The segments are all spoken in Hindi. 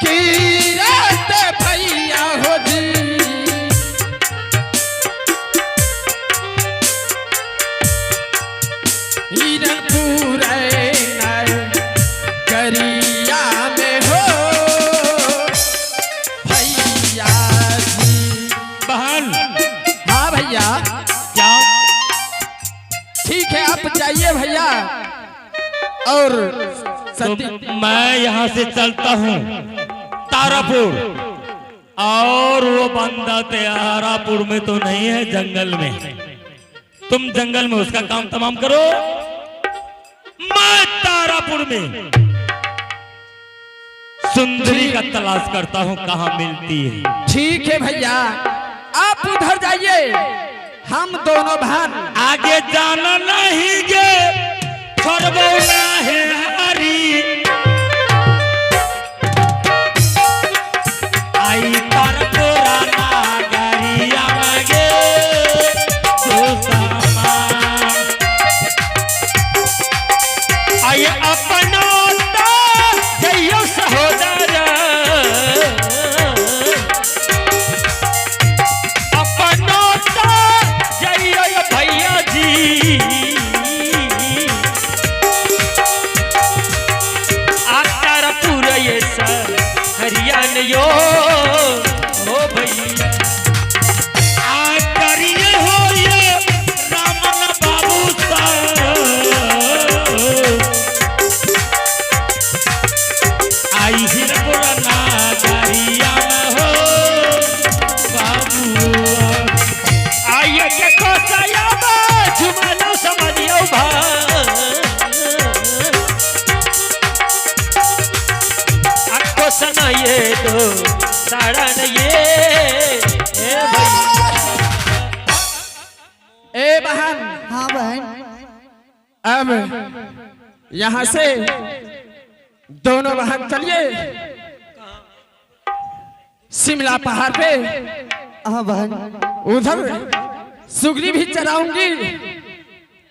कीरत भैया हो जी हिरनपुर गरिया में हो भैया जी। बहन हाँ भैया क्या ठीक है आप जाइए भैया और तो मैं यहाँ से चलता हूँ तारापुर और वो बंदा तारापुर में तो नहीं है जंगल में। तुम जंगल में उसका काम तमाम करो, मैं तारापुर में सुंदरी का तलाश करता हूँ कहाँ मिलती है। ठीक है भैया आप उधर जाइए हम दोनों बहन आगे जाना नहीं गे छोड़बौला है हरी आई तारपुरा नागरिया मागे दोस्तामा आई अपना जइयो सहोदर अपना जइयो भैया जी हरियाण यो हो भैया आ करिए हो ये रामन बाबू सा आई हिरपुर नागरिया हो बाबू आइए के कोसया झुमानो समझियो भा ये तो साड़न ये ए बहन। हाँ बहन। अब यहाँ से दोनों बहन चलिए शिमला पहाड़ पे। हाँ बहन। उधर सुगरी भी चराऊंगी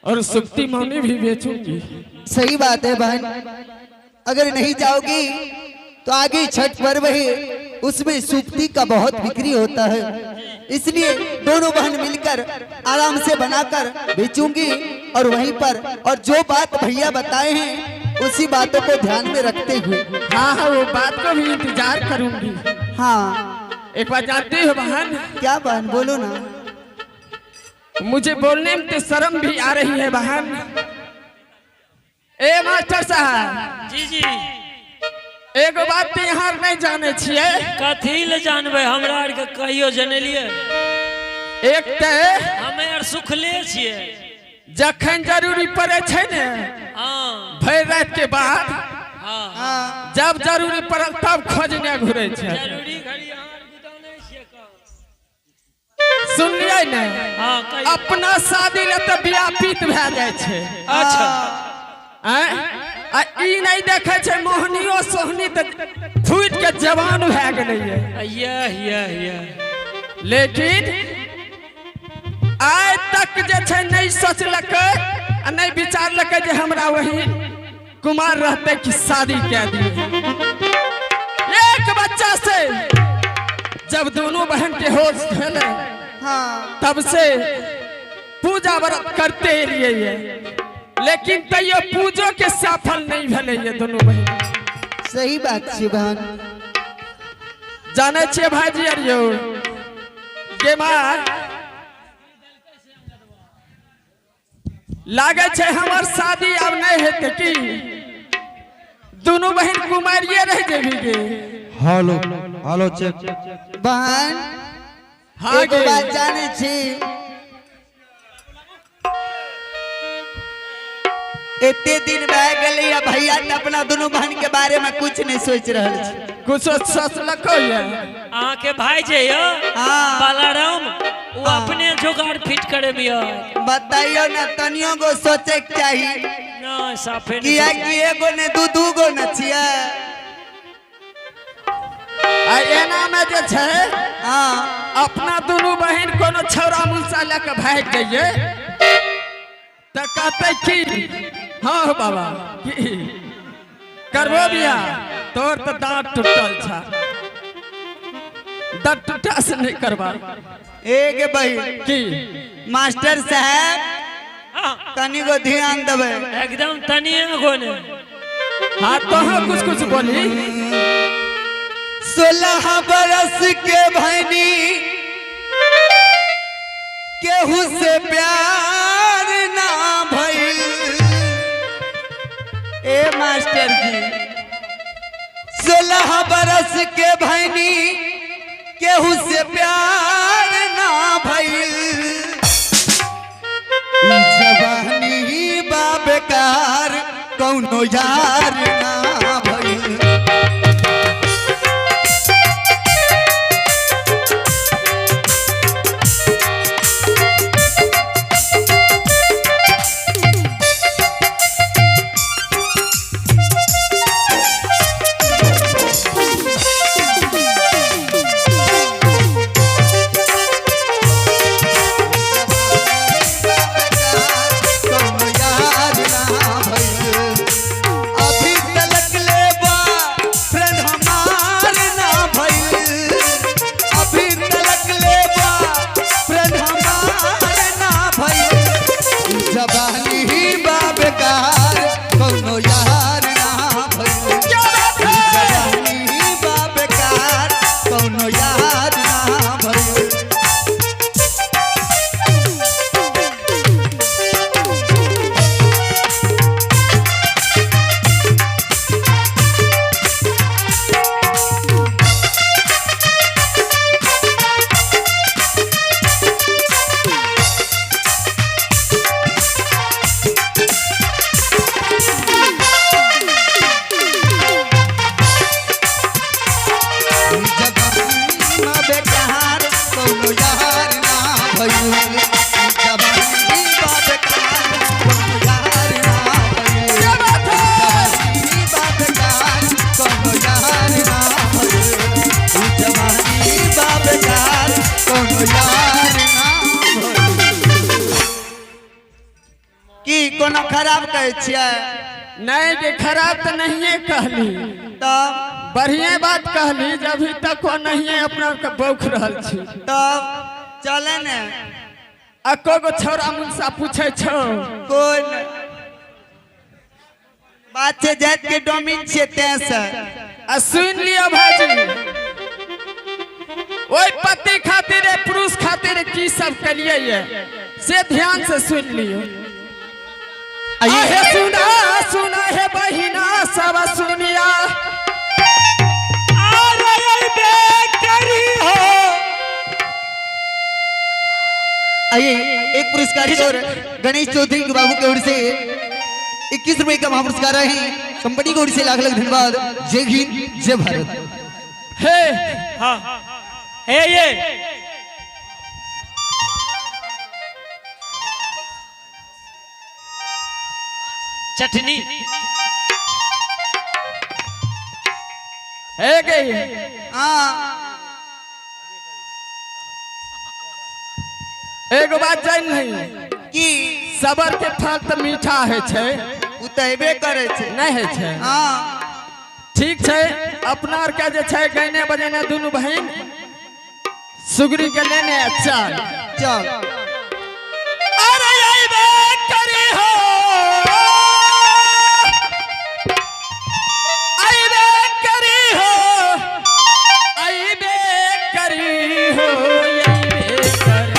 और सुक्ति मौनी भी बेचूंगी। सही बात है बहन, अगर नहीं जाओगी तो आगे छठ पर्व है उसमें सुप्ति का बहुत बिक्री होता है, इसलिए दोनों बहन मिलकर आराम से बनाकर बेचूंगी और वहीं पर और जो बात भैया बताए हैं उसी बातों को ध्यान में रखते हुए। हाँ हाँ वो बात को भी इंतजार करूंगी। हाँ एक बात जानती हो बहन? क्या बहन बोलो ना। मुझे बोलने में तो शर्म भी आ रही है बहन। ए मास्टर साहब जी जी एगो बात तो यहाँ नहीं जाने छिए। कथी ले जानबे हमरा आर के कहियो जनलिए। एक तो हमे आर सुखले छिए जखन जरूरी पड़े छे ने हां भर रात के बाद हां जब जरूरी पड़ल तब खोजने घुरे छे। जरूरी घड़ी आर गुदाने छिए का सुनलिए ने? हां अपना शादी ले तो व्यापित भ जाय छे। अच्छा आ ई नहीं देखे छे मोहनियो सोहनी तो फूट के जवान भ गेलै है। लेकिन आज तक जे छे नहीं सोचलकै आ नहीं विचारलकै जे हमरा वही कुमार रहते कि शादी क्या दी। एक बच्चा से जब दोनों बहन के होश भेले तब से पूजा व्रत करते रहिए, लेकिन तैयो पूजो के सफल नहीं भेले ये दोनों बहन। सही बात छै बहन। जाने छे भाईजी अरियो गे मां लागे छे हमर शादी अब नहीं हेते कि दोनों बहन कुमारिये रह जेबी गे। हेलो हेलो चेक बहन हाँ एक गे बात जाने छी, इतने दिन बह गए भैया तो अपना दोनों बहन के बारे में कुछ नहीं सोच रहे छी। कुछ सोचलको ये के भाई जे बालाराम वो अपने जुगाड़ फिट करे बिया। बताइयो ना तनियो को सोचे के चाहिए ना साफे किया कि एगो ने दू गो न छिया। आ एना में जे छे हाँ अपना दोनों बहन कोनो छौरा मुंसा लेके भाग जाइए तो कहते कि हाँ बाबा की करबो बिया तोर तो दांत टूटल छा, दांत टूटा से नहीं करवा एक भाई की मास्टर साहब तनी को ध्यान देवे। एकदम तनिए कोने। हाँ तो हाँ कुछ बोली। 16 बरस के भैनी केहू से प्यार ना भइल। ए मास्टर जी 16 बरस के भैनी केहू से प्यार ना भइल। ई जवानी बा बेकार कौनो यार ना भइल। कोनो खराब कहे छियै? नहीं जे खराब तो नहीं कहली, तब बढ़िया बात कहली। जब अभी तक वो नहीं अपना के बौख रहल छी। तब चले ने अको गो छौरा मुझसे पूछे छो कोई न बात से जात के डोमिन से तेसा सुन लियो भाजी, ओए पति खातिर पुरुष खातिर की सब कलिए ये से ध्यान से सुन लियो। आहे सुना सुना है बहिना सब सुनिया, आइए एक पुरस्कार और गणेश चौधरी के बाबू की ओर से 21 रुपए का महापुरस्कार है। कंपनी की ओर से लाख लाख धन्यवाद। जय हिंद जय भारत। हे हाँ है ये चटनी है गई। हाँ एगो बात जान नहीं की सबर के फल तो मीठा है छे, उतैबे करे छे नहीं है छे। हाँ ठीक छे, अपना और क्या जे छे गाने बजाने दोनों बहन सुगरी के लेने चल चल अरे आइबे करी हो, आइबे करी हो, आइबे करी हो, आइबे करी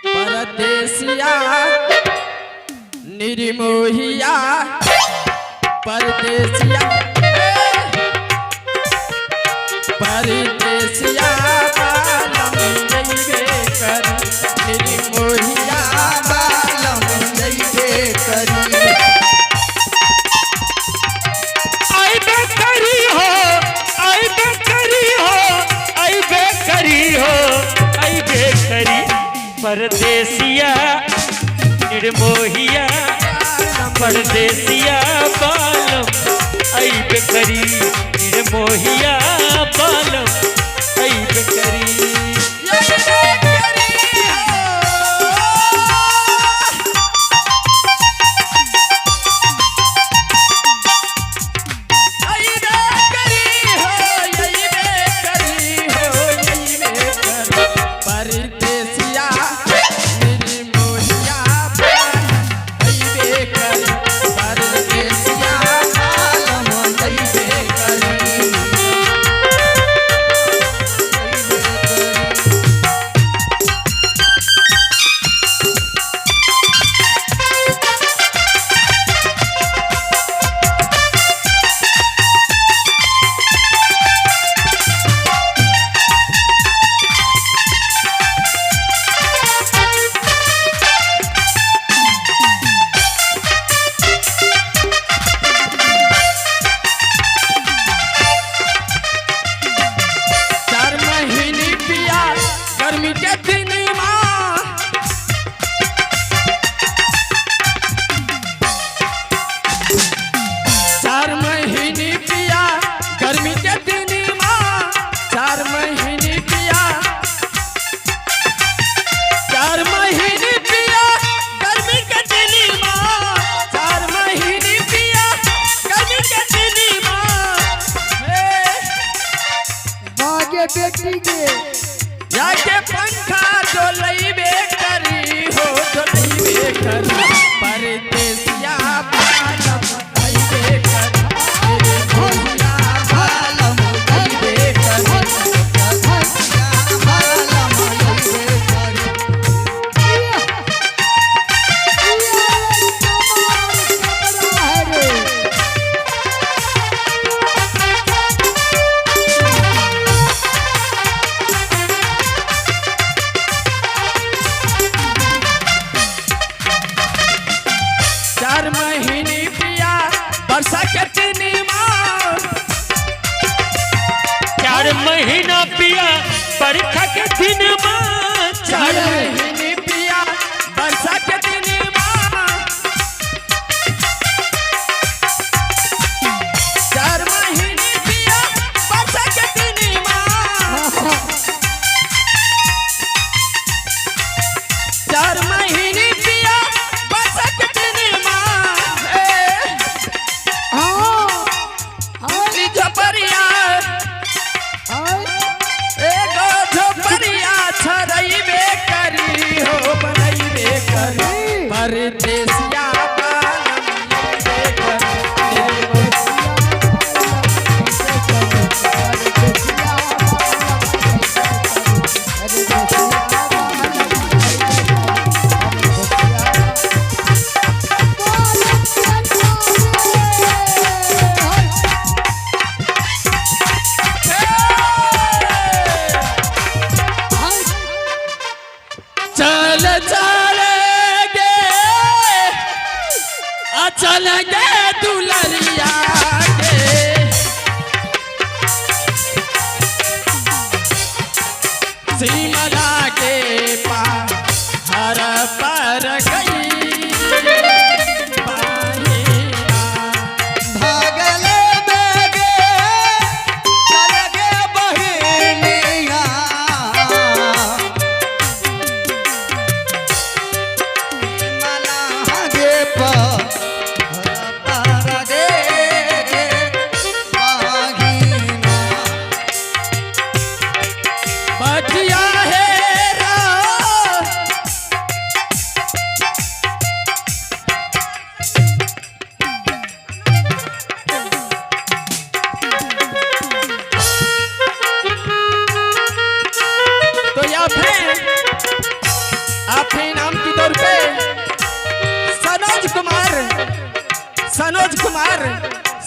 परदेसिया निर्मोहिया परदेसिया परदेसिया बालम जइबे करी निर्मोहिया बालम जइबे करी। आइबे करी हो, आइबे करी हो, आइबे करी हो, आइबे करी परदेसिया निर्मोहिया परदेसिया बालम आइबे करी निर्मोहिया बालम आइबे करी। आइबे के बेटी के जाके पंखा जो लईबे करी हो, जो लईबे करी परदेसिया बालम लईबे करी, परदेसिया बालम लईबे करी, परदेसिया बालम लईबे करी। चार महीने पिया वर्षा के तीन मास, 4 महीना पिया बरखा के दिन माँ, 4 महीने पिया वर्षा के तीन मास, 4 महीने पिया वर्षा के तीन मास, 4 महीने पिया वर्षा के तीन मास। झपरिया एगो झोपड़िया छरइबे करी हो, बनइबे करी परदेसिया बालम लईबे करी, चल चलेंगे चलेंगे दुलरिया के, सिमला के पार हर पर गई बाहिया, भागले में गे चल गे बहिनिया, मला गे पर गे बाहिना। बचिया है रा तो या फिर नाम की दौर पे सनोज कुमार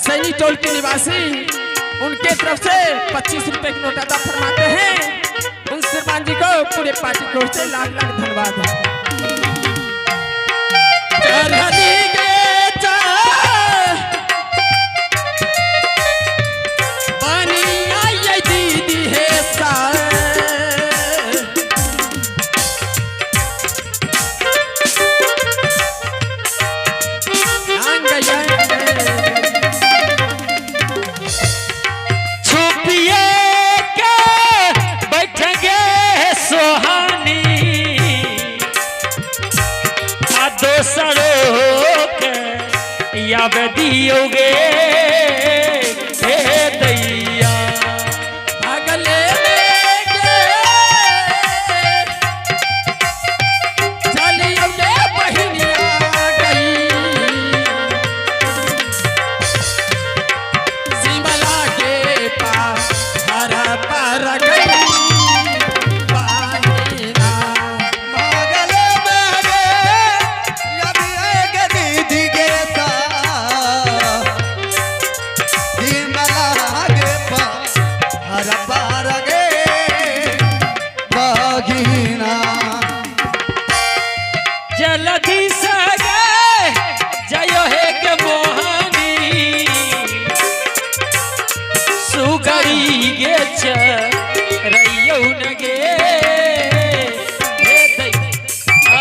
सैनी टोल के निवासी, उनके तरफ से 25 रुपए की नोट अदा फरमाते हैं। उन श्रीमान जी को पूरे पार्टी की ओर से लाख लाख धन्यवाद है। चढ़नी गे चढ़, बनिया ये दीदी है सार, छुपिए के बैठेंगे सुहानी, आ दोसरों के याद दियोगे हे दैया, अगले में गे चलियो गे बहिनिया गई, सिमला के पास हर पर गई बाहिना, भागले में गे जब एक दीदी के साथ, हिमला गे हर पार गे बागिना। जल्दी से गे जयो हे के मोहनी, सुगरी गे रैयौ न गे हे दैया।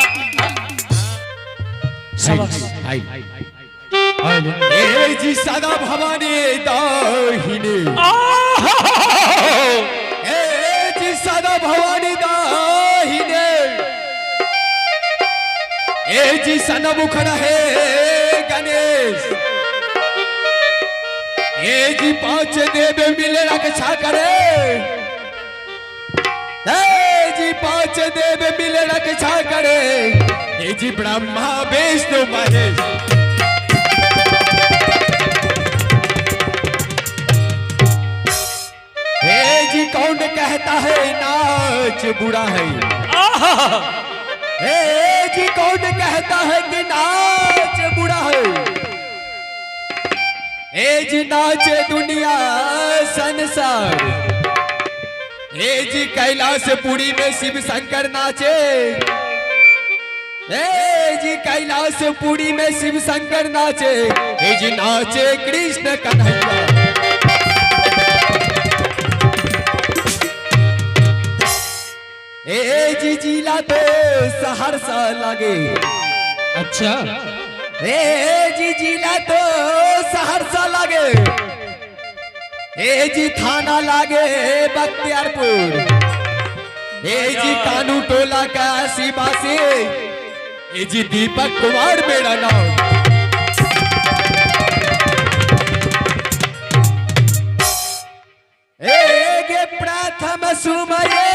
ए जी सदा भवानी दाहिनी, ए जी सदा भवानी दाहिनी, ए जी सनमुख रहे गणेश, ए जी 5 देव मिले रक्षा करे, ए जी पांच देव मिल रक्षा करे, ए जी ब्रह्मा विष्णु महेश। ए जी कौन कहता है नाच बुरा है, ए जी कौन कहता है कि नाच बुरा है, ए जी नाचे दुनिया संसार, ए जी कैलाशपुरी में शिव शंकर नाचे, ए जी कैलाशपुरी में शिव शंकर नाचे, ए जी नाचे कृष्ण कन्हैया। ए जी जिला तो सहरसा लगे, अच्छा ए जी जिला तो सहरसा लगे, ए जी थाना लागे बख्तियारपुर, ए जी कानू टोला का सीमा से, ए जी दीपक कुमार मेरा नाम। ए गे प्रथम सुमये